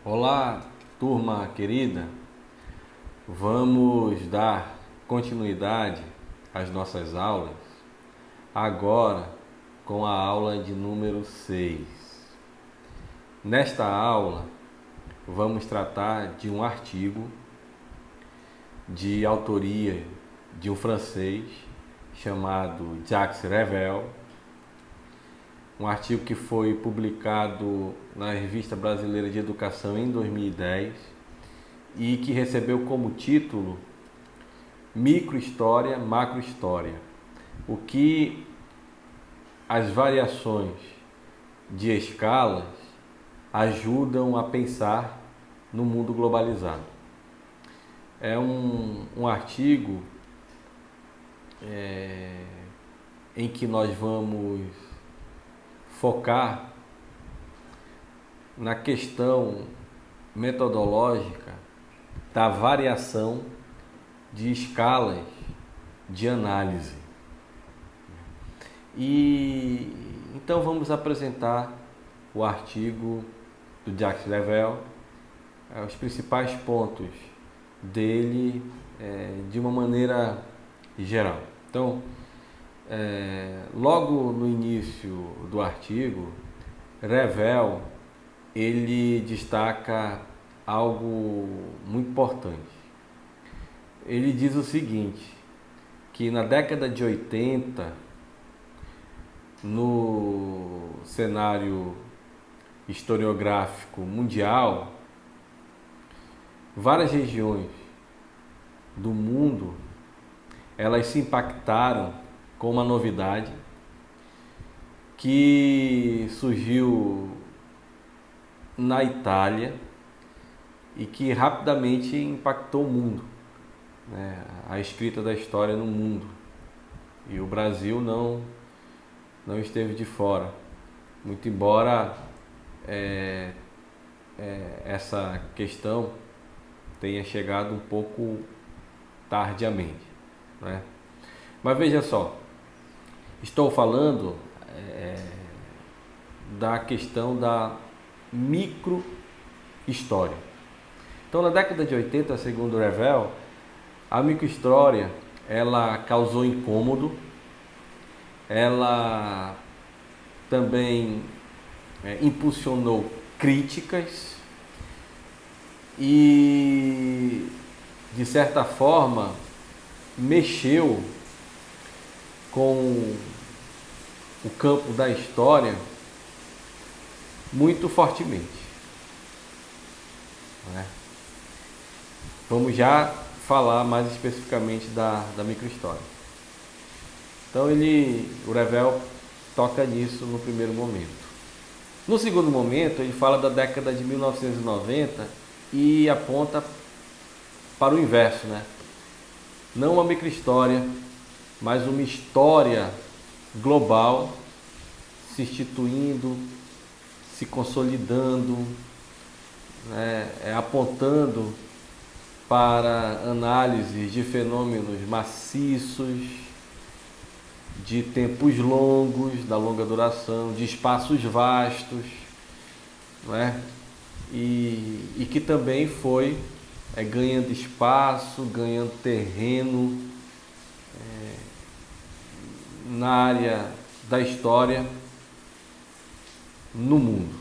Olá, turma querida. Vamos dar continuidade às nossas aulas, agora com a aula de número 6. Nesta aula, vamos tratar de um artigo de autoria de um francês chamado Jacques Revel, um artigo que foi publicado na Revista Brasileira de Educação em 2010 e que recebeu como título Microhistória, Macrohistória. O que as variações de escalas ajudam a pensar no mundo globalizado. É um artigo em que nós vamos focar na questão metodológica da variação de escalas de análise. E então vamos apresentar o artigo do Jacques Revel, os principais pontos dele de uma maneira geral. Então, logo no início do artigo, Revel ele destaca algo muito importante. Ele diz o seguinte, que na década de 80, no cenário historiográfico mundial, várias regiões do mundo elas se impactaram com uma novidade que surgiu na Itália e que rapidamente impactou o mundo, né? A escrita da história no mundo. E o Brasil não esteve de fora, muito embora essa questão tenha chegado um pouco tardiamente, né? Mas veja só, estou falando da questão da microhistória. Então, na década de 80, segundo Revel, a microhistória ela causou incômodo, ela também impulsionou críticas e, de certa forma, mexeu com o campo da história muito fortemente, né? Vamos já falar mais especificamente da microhistória. Então o Revel toca nisso no primeiro momento. No segundo momento, ele fala da década de 1990 e aponta para o inverso, né? Não uma microhistória, mas uma história global se instituindo, se consolidando, né? Apontando para análises de fenômenos maciços, de tempos longos, da longa duração, de espaços vastos, não é? E que também foi ganhando espaço, ganhando terreno na área da história no mundo,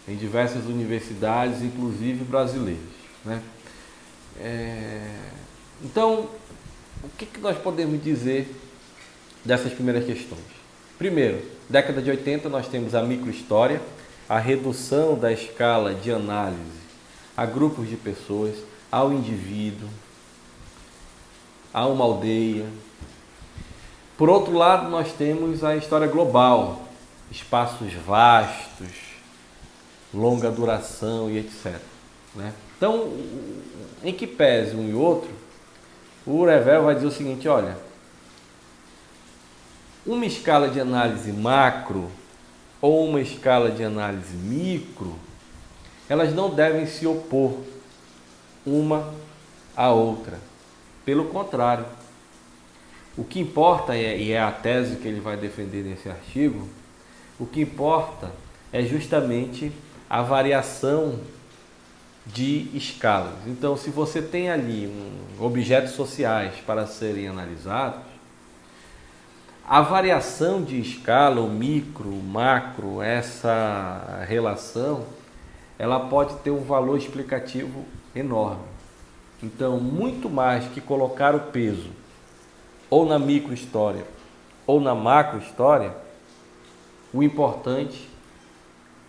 em diversas universidades, inclusive brasileiras, né? Então, o que nós podemos dizer dessas primeiras questões? Primeiro, década de 80 nós temos a microhistória, a redução da escala de análise a grupos de pessoas, ao indivíduo, a uma aldeia. Por outro lado, nós temos a história global, espaços vastos, longa duração e etc, né? Então, em que pese um e outro, o Revel vai dizer o seguinte, olha, uma escala de análise macro ou uma escala de análise micro, elas não devem se opor uma à outra. Pelo contrário, o que importa, e é a tese que ele vai defender nesse artigo, o que importa é justamente a variação de escalas. Então, se você tem ali objetos sociais para serem analisados, a variação de escala, o micro, o macro, essa relação, ela pode ter um valor explicativo enorme. Então, muito mais que colocar o peso ou na microhistória ou na macrohistória, o importante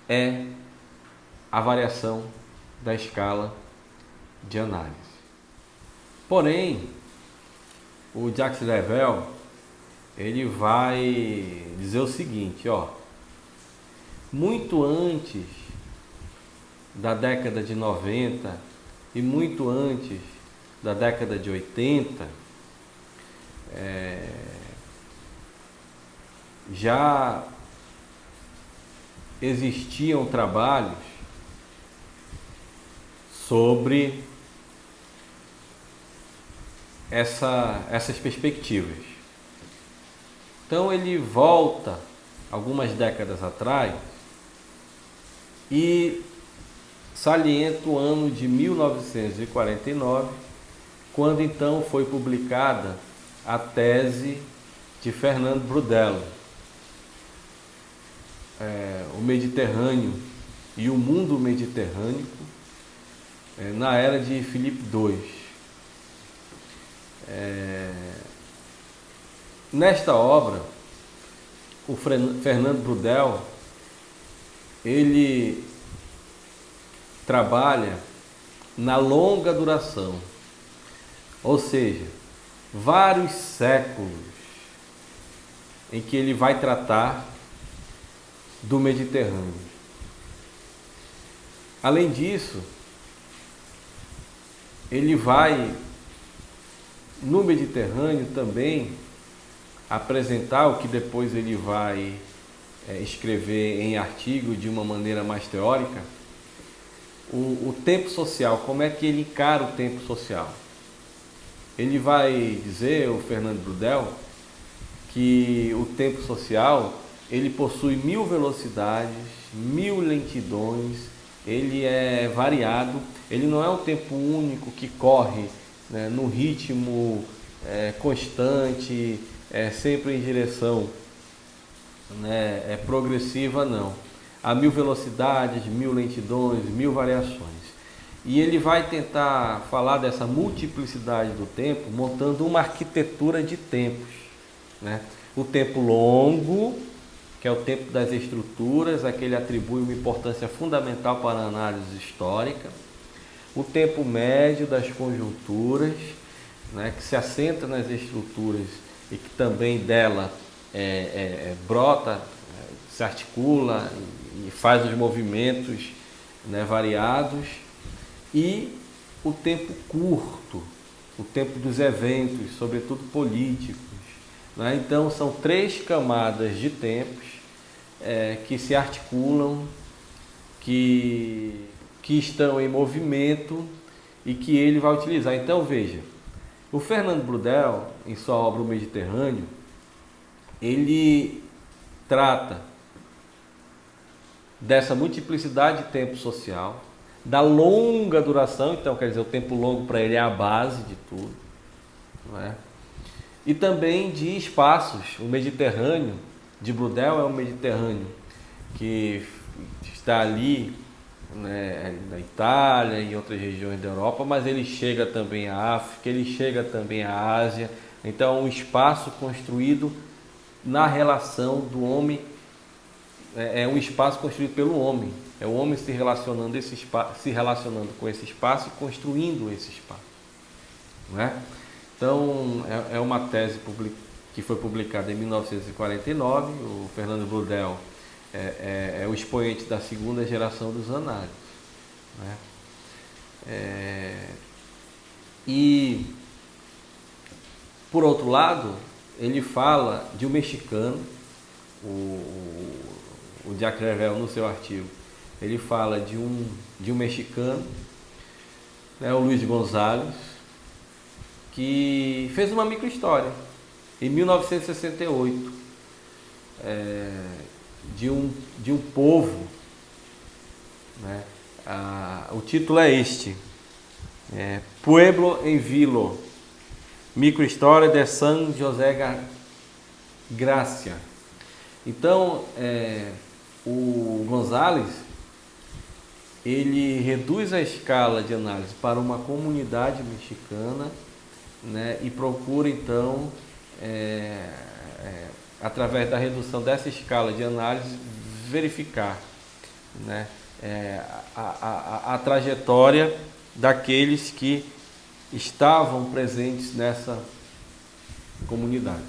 é a variação da escala de análise. Porém, o Jacques Level, ele vai dizer o seguinte, muito antes da década de 90 e muito antes da década de 80, já existiam trabalhos sobre essas perspectivas. Então ele volta algumas décadas atrás e salienta o ano de 1949, quando então foi publicada a tese de Fernand Braudel, o Mediterrâneo e o mundo mediterrâneo na era de Filipe II. Nesta obra, o Fernand Braudel, ele trabalha na longa duração, ou seja, vários séculos em que ele vai tratar do Mediterrâneo. Além disso, ele vai no Mediterrâneo também apresentar o que depois ele vai escrever em artigo de uma maneira mais teórica, o tempo social, como é que ele encara o tempo social. Ele vai dizer, o Fernand Braudel, que o tempo social ele possui 1000 velocidades, 1000 lentidões, ele é variado, ele não é um tempo único que corre, né, no ritmo constante, sempre em direção, né, progressiva, não. Há 1000 velocidades, 1000 lentidões, 1000 variações. E ele vai tentar falar dessa multiplicidade do tempo, montando uma arquitetura de tempos, né? O tempo longo, que é o tempo das estruturas, a que ele atribui uma importância fundamental para a análise histórica. O tempo médio das conjunturas, né, que se assenta nas estruturas e que também dela brota, se articula e faz os movimentos, né, variados. E o tempo curto, o tempo dos eventos, sobretudo políticos, né? Então são 3 camadas de tempos que se articulam, que estão em movimento e que ele vai utilizar. Então veja, o Fernand Braudel, em sua obra O Mediterrâneo, ele trata dessa multiplicidade de tempo social, da longa duração, então quer dizer, o tempo longo para ele é a base de tudo, não é? E também de espaços. O Mediterrâneo de Braudel é um Mediterrâneo que está ali, né, na Itália e em outras regiões da Europa, mas ele chega também à África, ele chega também à Ásia. Então é um espaço construído na relação do homem, é um espaço construído pelo homem. É o homem se relacionando com esse espaço e construindo esse espaço, não é? Então, é uma tese que foi publicada em 1949. O Fernand Braudel é o expoente da segunda geração dos análises, né? E, por outro lado, ele fala de um mexicano, o Jacques Level, no seu artigo, ele fala de um mexicano, né, o Luiz González, que fez uma microhistória em 1968 de um povo, né, O título é este, Pueblo en Vilo, Microhistória de San José Gracia. Então, o González, ele reduz a escala de análise para uma comunidade mexicana, né, e procura então, através da redução dessa escala de análise, verificar, né, a trajetória daqueles que estavam presentes nessa comunidade.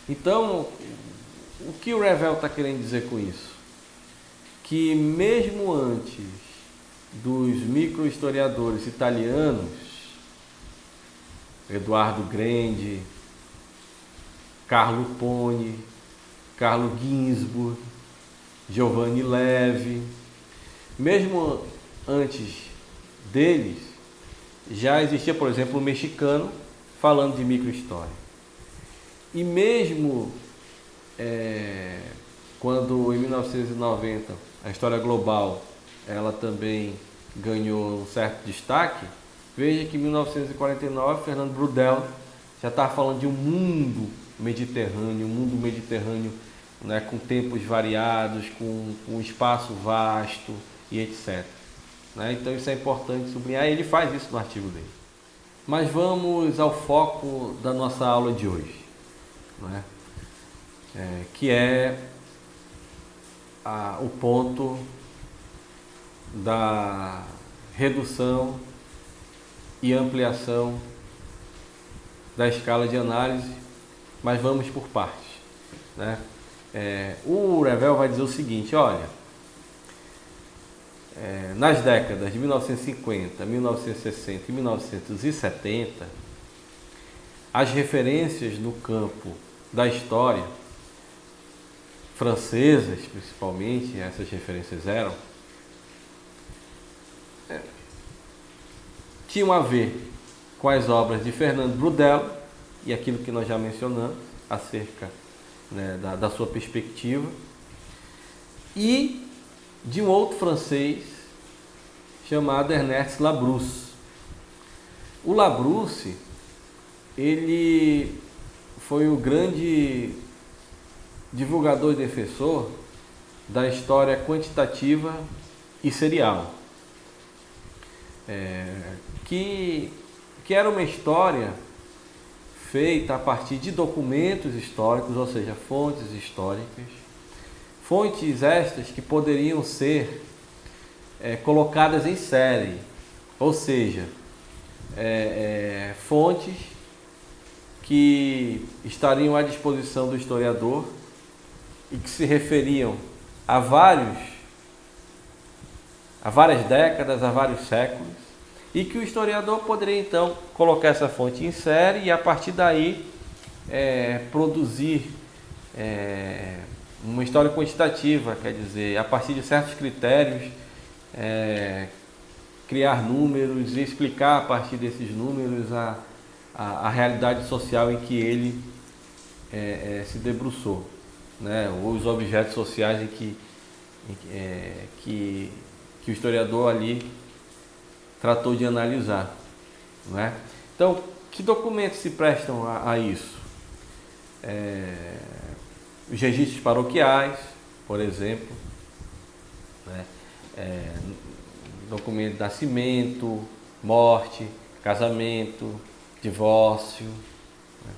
Então, o que o Revel está querendo dizer com isso? Que mesmo antes dos microhistoriadores italianos, Eduardo Grande, Carlo Poni, Carlo Ginzburg, Giovanni Levi, mesmo antes deles, já existia, por exemplo, um mexicano falando de microhistória. E mesmo quando em 1990 a história global ela também ganhou um certo destaque, veja que em 1949 Fernando Brudel já estava falando de um mundo mediterrâneo, né, com tempos variados, com um espaço vasto e etc. Né? Então isso é importante sublinhar, e ele faz isso no artigo dele. Mas vamos ao foco da nossa aula de hoje, né? Que é o ponto da redução e ampliação da escala de análise, mas vamos por partes, né? O Revel vai dizer o seguinte, olha, nas décadas de 1950, 1960 e 1970, as referências no campo da história, francesas principalmente, essas referências tinham a ver com as obras de Fernando Brudel e aquilo que nós já mencionamos acerca, né, da sua perspectiva, e de um outro francês chamado Ernest Labrousse. O Labrousse, ele foi o grande divulgador e defensor da história quantitativa e serial, que era uma história feita a partir de documentos históricos, ou seja, fontes históricas, fontes estas que poderiam ser colocadas em série, ou seja, fontes que estariam à disposição do historiador e que se referiam a várias décadas, a vários séculos, e que o historiador poderia então colocar essa fonte em série e a partir daí produzir uma história quantitativa, quer dizer, a partir de certos critérios, criar números e explicar a partir desses números a realidade social em que ele se debruçou, né? Ou os objetos sociais que o historiador ali tratou de analisar, não é? Então, que documentos se prestam a isso? Os registros paroquiais, por exemplo, né? Documento de nascimento, morte, casamento, divórcio, né?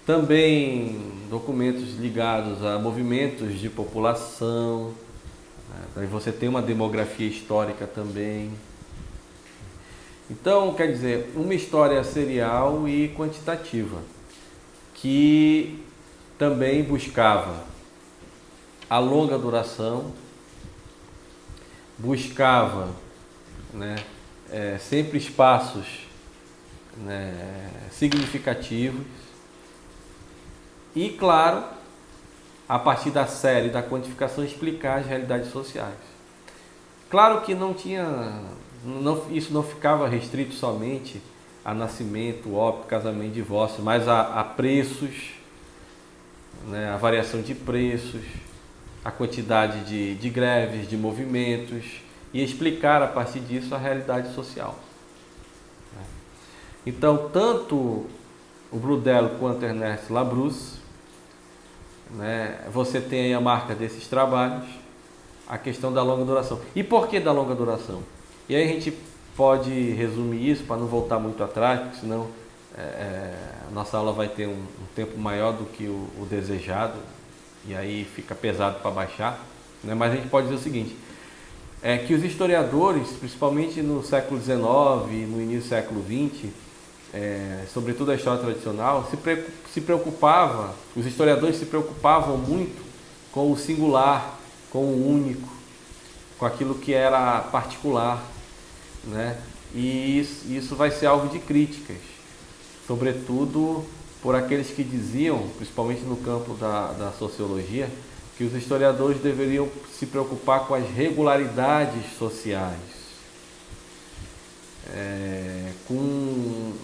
Também documentos ligados a movimentos de população, né? Daí você tem uma demografia histórica também. Então, quer dizer, uma história serial e quantitativa, que também buscava a longa duração, buscava, né, sempre espaços, né, significativos e, claro, a partir da série da quantificação, explicar as realidades sociais. Claro que isso não ficava restrito somente a nascimento, óbito, casamento, divórcio, mas a preços, né, a variação de preços, a quantidade de greves, de movimentos e explicar a partir disso a realidade social. Então, tanto o Brudel quanto o Ernest Labrousse, né, você tem aí a marca desses trabalhos, a questão da longa duração. E por que da longa duração? E aí a gente pode resumir isso para não voltar muito atrás, porque senão a nossa aula vai ter um tempo maior do que o desejado, e aí fica pesado para baixar, né? Mas a gente pode dizer o seguinte, que os historiadores, principalmente no século XIX e no início do século XX, sobretudo a história tradicional, se preocupava, os historiadores se preocupavam muito com o singular, com o único, com aquilo que era particular, né? E isso vai ser alvo de críticas, sobretudo por aqueles que diziam, principalmente no campo da sociologia, que os historiadores deveriam se preocupar com as regularidades sociais.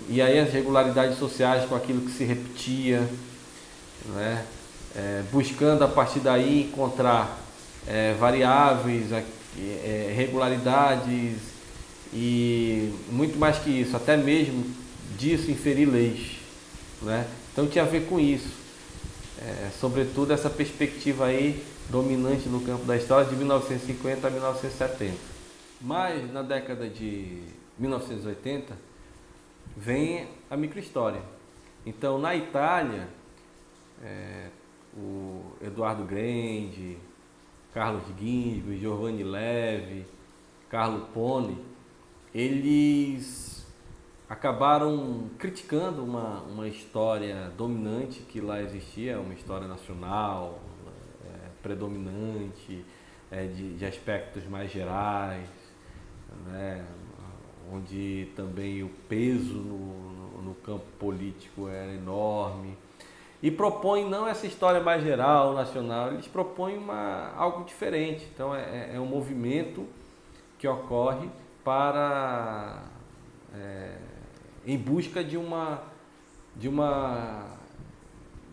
E aí as regularidades sociais com aquilo que se repetia, né? Buscando a partir daí encontrar variáveis, regularidades e muito mais que isso, até mesmo disso inferir leis, né? Então tinha a ver com isso, sobretudo essa perspectiva aí dominante no campo da história de 1950 a 1970. Mas na década de 1980 vem a microhistória. Então na Itália, o Eduardo Grandi, Carlos Ginzburg, Giovanni Levi, Carlo Poni, eles acabaram criticando uma história dominante que lá existia, uma história nacional, predominante, de aspectos mais gerais, né? Onde também o peso no campo político era enorme. E propõem não essa história mais geral, nacional, eles propõem algo diferente. Então é um movimento que ocorre em busca de uma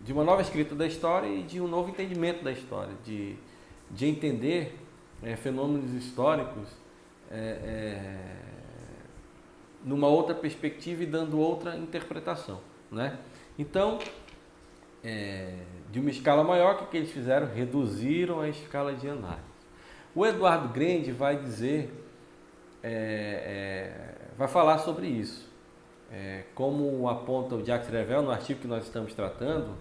nova escrita da história e de um novo entendimento da história, de entender fenômenos históricos numa outra perspectiva e dando outra interpretação, né? Então, de uma escala maior, o que eles fizeram? Reduziram a escala de análise. O Eduardo Grandi vai dizer, vai falar sobre isso. Como aponta o Jacques Revel no artigo que nós estamos tratando,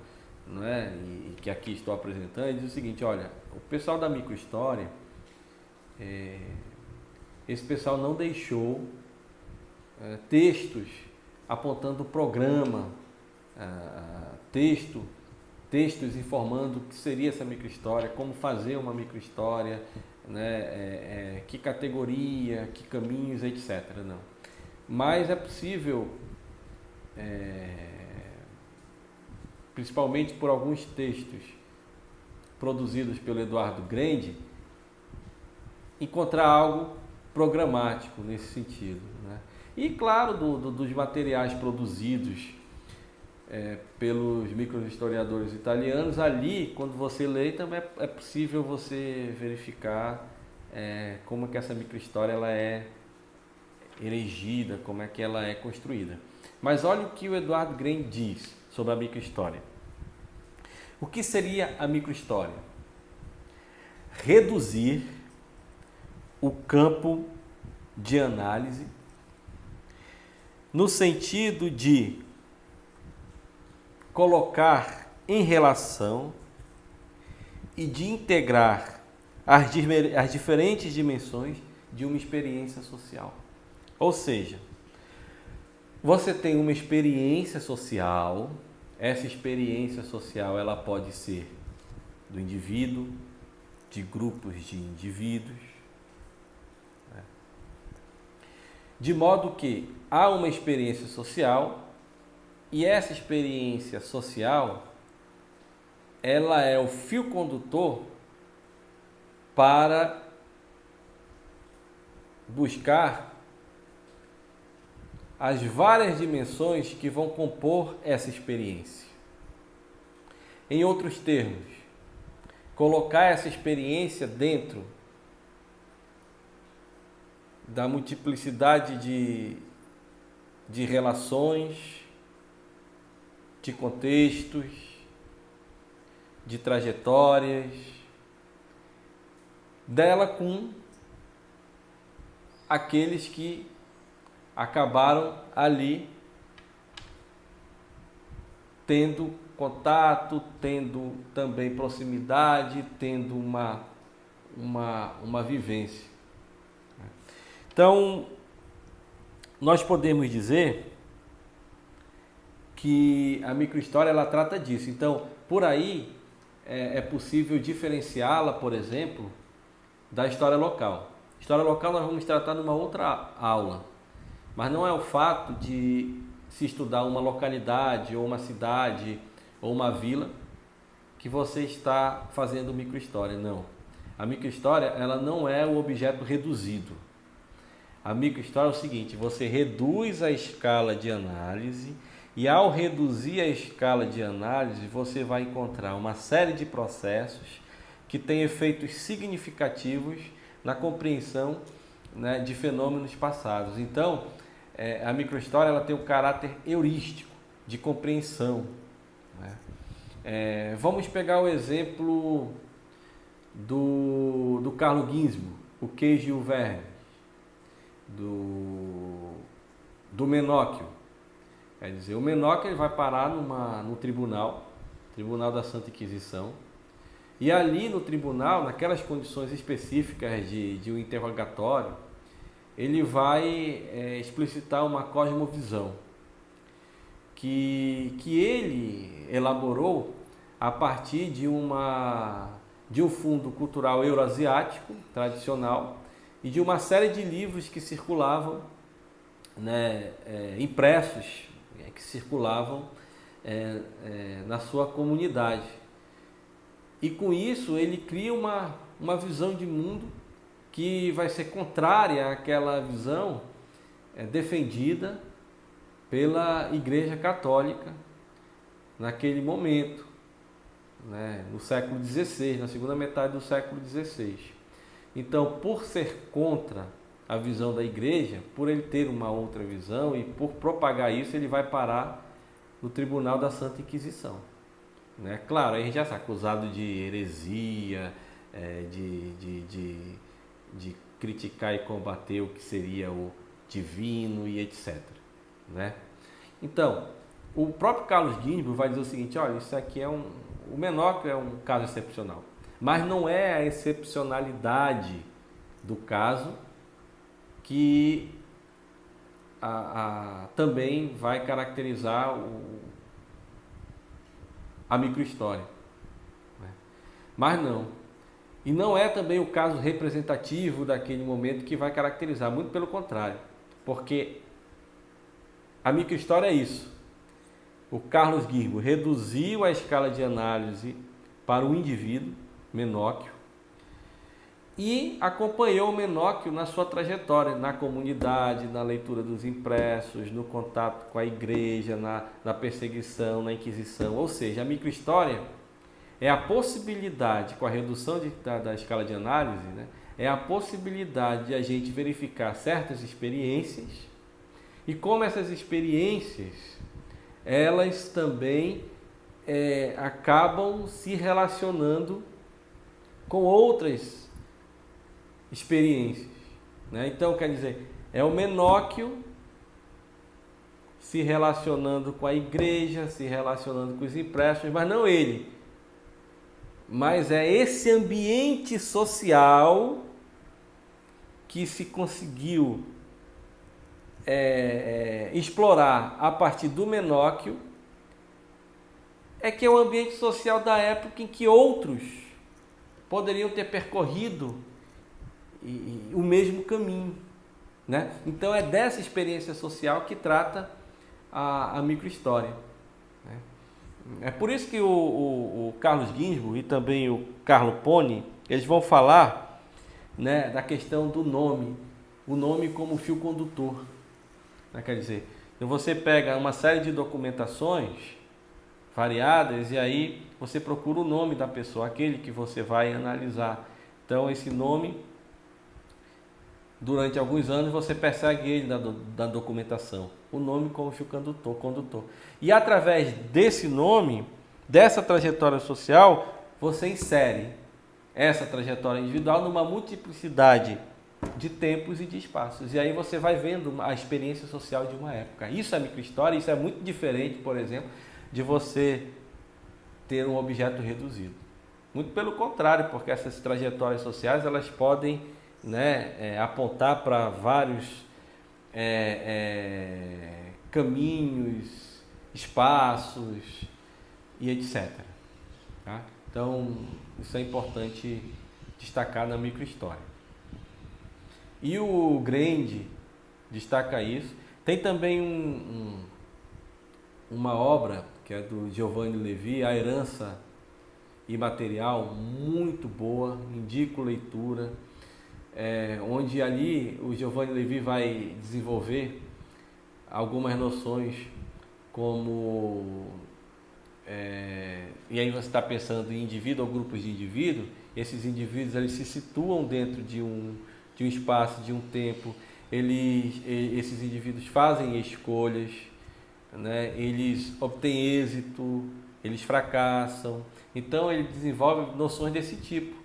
né, e que aqui estou apresentando, ele diz o seguinte: olha, o pessoal da microhistória, esse pessoal não deixou textos apontando o programa, textos informando o que seria essa microhistória, como fazer uma microhistória, né, que categoria, que caminhos, etc. Não. Mas é possível, principalmente por alguns textos produzidos pelo Eduardo Grandi, encontrar algo programático nesse sentido, né? E claro, dos materiais produzidos pelos microhistoriadores italianos, ali, quando você lê, também é possível você verificar como é que essa microhistória ela é erigida, como é que ela é construída. Mas olha o que o Eduardo Grandi diz sobre a microhistória. O que seria a microhistória? Reduzir o campo de análise no sentido de colocar em relação e de integrar as diferentes dimensões de uma experiência social. Ou seja, você tem uma experiência social, essa experiência social ela pode ser do indivíduo, de grupos de indivíduos, né? De modo que há uma experiência social e essa experiência social ela é o fio condutor para buscar as várias dimensões que vão compor essa experiência. Em outros termos, colocar essa experiência dentro da multiplicidade de relações, de contextos, de trajetórias, dela com aqueles que acabaram ali tendo contato, tendo também proximidade, tendo uma vivência. Então, nós podemos dizer que a microhistória ela trata disso. Então, por aí é possível diferenciá-la, por exemplo, da história local. História local nós vamos tratar numa outra aula, mas não é o fato de se estudar uma localidade ou uma cidade ou uma vila que você está fazendo microhistória, não. A microhistória ela não é o objeto reduzido. A microhistória é o seguinte, você reduz a escala de análise e ao reduzir a escala de análise você vai encontrar uma série de processos que têm efeitos significativos na compreensão, né, de fenômenos passados. Então, a microhistória ela tem um caráter heurístico, de compreensão, né? Vamos pegar o exemplo do Carlo Ginzburg, o queijo e o verme, do Menóquio. Quer dizer, o Menóquio ele vai parar no tribunal da Santa Inquisição, e ali no tribunal, naquelas condições específicas de um interrogatório, ele vai explicitar uma cosmovisão que ele elaborou a partir de um fundo cultural euroasiático tradicional e de uma série de livros que circulavam, né, impressos, que circulavam na sua comunidade. E com isso ele cria uma visão de mundo que vai ser contrária àquela visão defendida pela Igreja Católica naquele momento, né, no século XVI, na segunda metade do século XVI. Então, por ser contra a visão da Igreja, por ele ter uma outra visão e por propagar isso, ele vai parar no Tribunal da Santa Inquisição. Né? Claro, aí a gente já está acusado de heresia, de criticar e combater o que seria o divino e etc. Né? Então, o próprio Carlos Ginzburg vai dizer o seguinte, olha, isso aqui o Menóquio é um caso excepcional, mas não é a excepcionalidade do caso que também vai caracterizar a microhistória. Mas não. E não é também o caso representativo daquele momento que vai caracterizar, muito pelo contrário. Porque a microhistória é isso. O Carlos Ginzburg reduziu a escala de análise para o indivíduo, Menóquio, e acompanhou o Menóquio na sua trajetória, na comunidade, na leitura dos impressos, no contato com a igreja, na perseguição, na Inquisição. Ou seja, a microhistória é a possibilidade, com a redução da escala de análise, né, é a possibilidade de a gente verificar certas experiências e como essas experiências, elas também acabam se relacionando com outras experiências. Né? Então, quer dizer, é o Menóquio se relacionando com a igreja, se relacionando com os impressos, mas não ele. Mas é esse ambiente social que se conseguiu explorar a partir do Menóquio, que é o ambiente social da época em que outros poderiam ter percorrido o mesmo caminho. Né? Então é dessa experiência social que trata a microhistória. Né? É por isso que o Carlos Ginzburg e também o Carlo Poni, eles vão falar, né, da questão do nome, o nome como fio condutor. Né? Quer dizer, você pega uma série de documentações variadas, e aí você procura o nome da pessoa, aquele que você vai analisar. Então esse nome, durante alguns anos você persegue ele da documentação, o nome como fio condutor. E através desse nome, dessa trajetória social, você insere essa trajetória individual numa multiplicidade de tempos e de espaços. E aí você vai vendo a experiência social de uma época. Isso é microhistória, isso é muito diferente, por exemplo, de você ter um objeto reduzido. Muito pelo contrário, porque essas trajetórias sociais elas podem, né, apontar para vários caminhos, espaços e etc. Tá? Então, isso é importante destacar na microhistória. E o Grande destaca isso. Tem também uma obra que é do Giovanni Levi, A Herança Imaterial, muito boa, indico leitura, onde ali o Giovanni Levi vai desenvolver algumas noções como... e aí você está pensando em indivíduo ou grupos de indivíduos, esses indivíduos eles se situam dentro de um espaço, de um tempo, esses indivíduos fazem escolhas, né? Eles obtêm êxito, eles fracassam, então ele desenvolve noções desse tipo,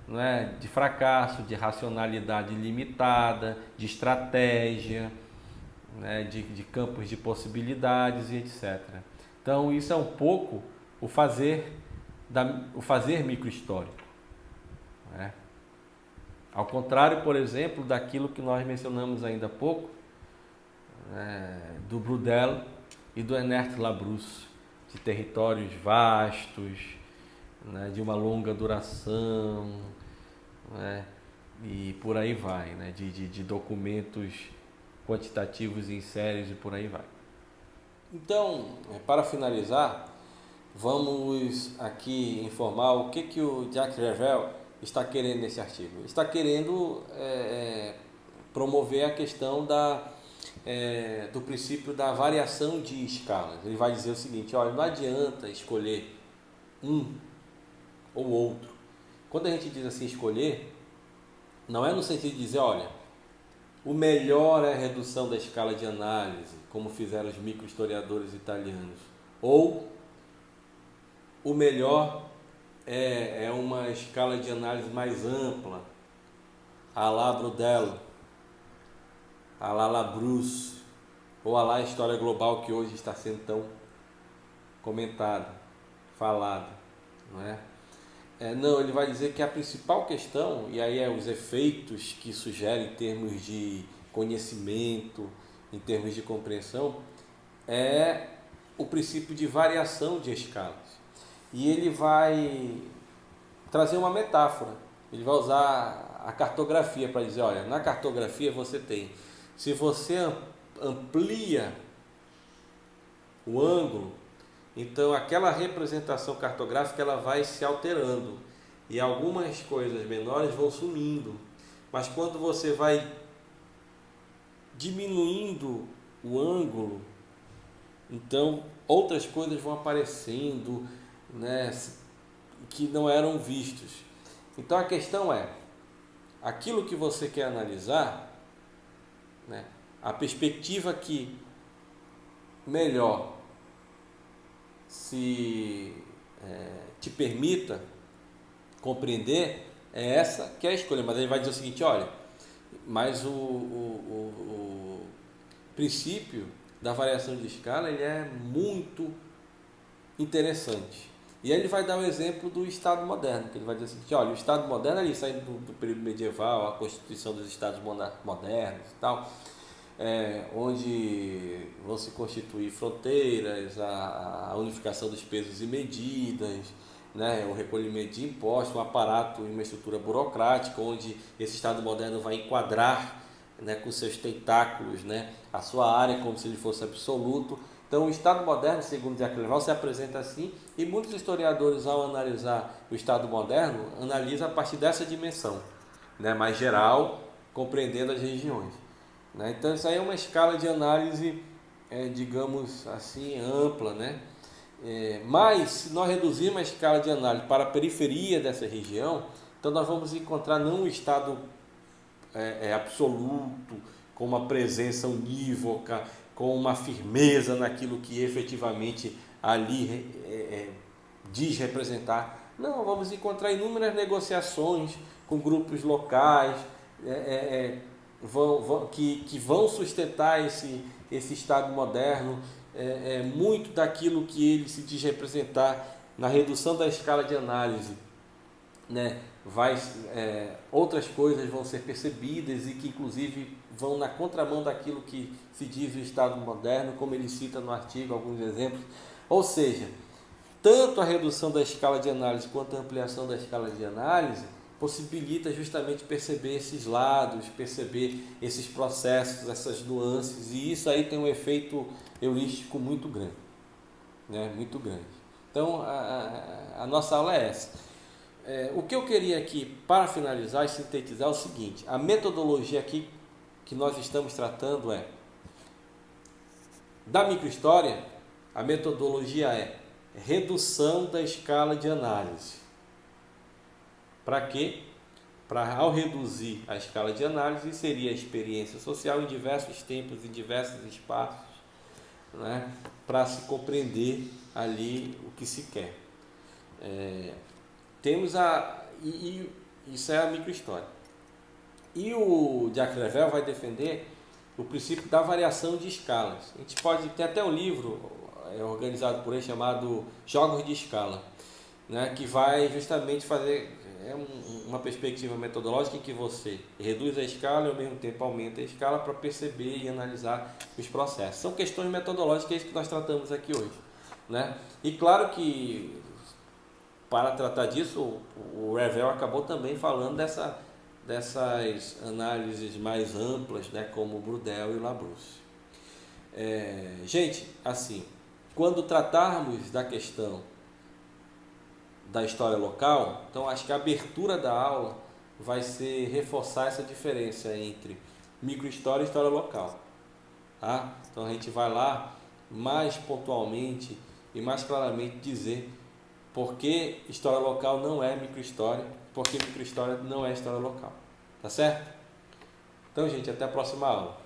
né? De fracasso, de racionalidade limitada, de estratégia, né? de campos de possibilidades e etc. Então isso é um pouco o fazer microhistórico, né? Ao contrário, por exemplo, daquilo que nós mencionamos ainda há pouco, do Braudel e do Ernest Labrousse, de territórios vastos, né, de uma longa duração, né, e por aí vai, né, de documentos quantitativos em séries e por aí vai. Então, para finalizar, vamos aqui informar o que o Jacques Revel está querendo nesse artigo. Ele está querendo promover a questão do princípio da variação de escalas. Ele vai dizer o seguinte: olha, não adianta escolher um ou outro. Quando a gente diz assim escolher, não é no sentido de dizer, olha, o melhor é a redução da escala de análise, como fizeram os microhistoriadores italianos, ou o melhor é uma escala de análise mais ampla, à la Braudel, à la Labrousse, ou à la história global que hoje está sendo tão comentada, falada, não é? Não, ele vai dizer que a principal questão, e aí os efeitos que sugere em termos de conhecimento, em termos de compreensão, é o princípio de variação de escalas. E ele vai trazer uma metáfora, ele vai usar a cartografia para dizer, olha, na cartografia você tem, se você amplia o ângulo, então aquela representação cartográfica ela vai se alterando e algumas coisas menores vão sumindo, mas quando você vai diminuindo o ângulo, então outras coisas vão aparecendo, né, que não eram vistos. Então a questão é, aquilo que você quer analisar, né, a perspectiva que melhor te permita compreender é essa que é a escolha. Mas ele vai dizer o seguinte, olha, mas o princípio da variação de escala ele é muito interessante. E aí ele vai dar o exemplo do Estado moderno, que ele vai dizer o seguinte, olha, o Estado moderno ali saindo do período medieval, a constituição dos Estados modernos e tal, onde vão se constituir fronteiras, a unificação dos pesos e medidas, né, o recolhimento de impostos, um aparato e uma estrutura burocrática, onde esse Estado moderno vai enquadrar, né, com seus tentáculos, né, a sua área como se ele fosse absoluto. Então o Estado moderno, segundo Jacques Leval, se apresenta assim, e muitos historiadores, ao analisar o Estado moderno, analisam a partir dessa dimensão, né, mais geral, compreendendo as regiões. Né? Então isso aí é uma escala de análise, digamos assim, ampla, né? Mas, se nós reduzirmos a escala de análise para a periferia dessa região, então nós vamos encontrar não um estado absoluto, com uma presença unívoca, com uma firmeza naquilo que efetivamente ali diz representar. Não, vamos encontrar inúmeras negociações com grupos locais que vão sustentar esse Estado moderno, muito daquilo que ele se diz representar na redução da escala de análise, né? Outras coisas vão ser percebidas e que inclusive vão na contramão daquilo que se diz o Estado moderno, como ele cita no artigo alguns exemplos. Ou seja, tanto a redução da escala de análise quanto a ampliação da escala de análise possibilita justamente perceber esses lados, perceber esses processos, essas nuances, e isso aí tem um efeito heurístico muito grande, né? Muito grande. Então a nossa aula é essa. O que eu queria aqui para finalizar e sintetizar é o seguinte: a metodologia aqui que nós estamos tratando da microhistória. A metodologia é redução da escala de análise. Para quê? Para, ao reduzir a escala de análise, inserir a experiência social em diversos tempos, em diversos espaços, né? Para se compreender ali o que se quer. Isso é a microhistória. E o Jacques Level vai defender o princípio da variação de escalas. A gente pode ter até um livro organizado por ele chamado Jogos de Escala, né, que vai justamente fazer uma perspectiva metodológica em que você reduz a escala e ao mesmo tempo aumenta a escala para perceber e analisar os processos. São questões metodológicas que nós tratamos aqui hoje, né? E claro que para tratar disso o Revel acabou também falando dessas análises mais amplas, né, como Braudel e Labrousse. Gente, assim, quando tratarmos da questão da história local, então acho que a abertura da aula vai ser reforçar essa diferença entre microhistória e história local, tá? Então a gente vai lá mais pontualmente e mais claramente dizer por que história local não é microhistória, por que microhistória não é história local, tá certo? Então, gente, até a próxima aula.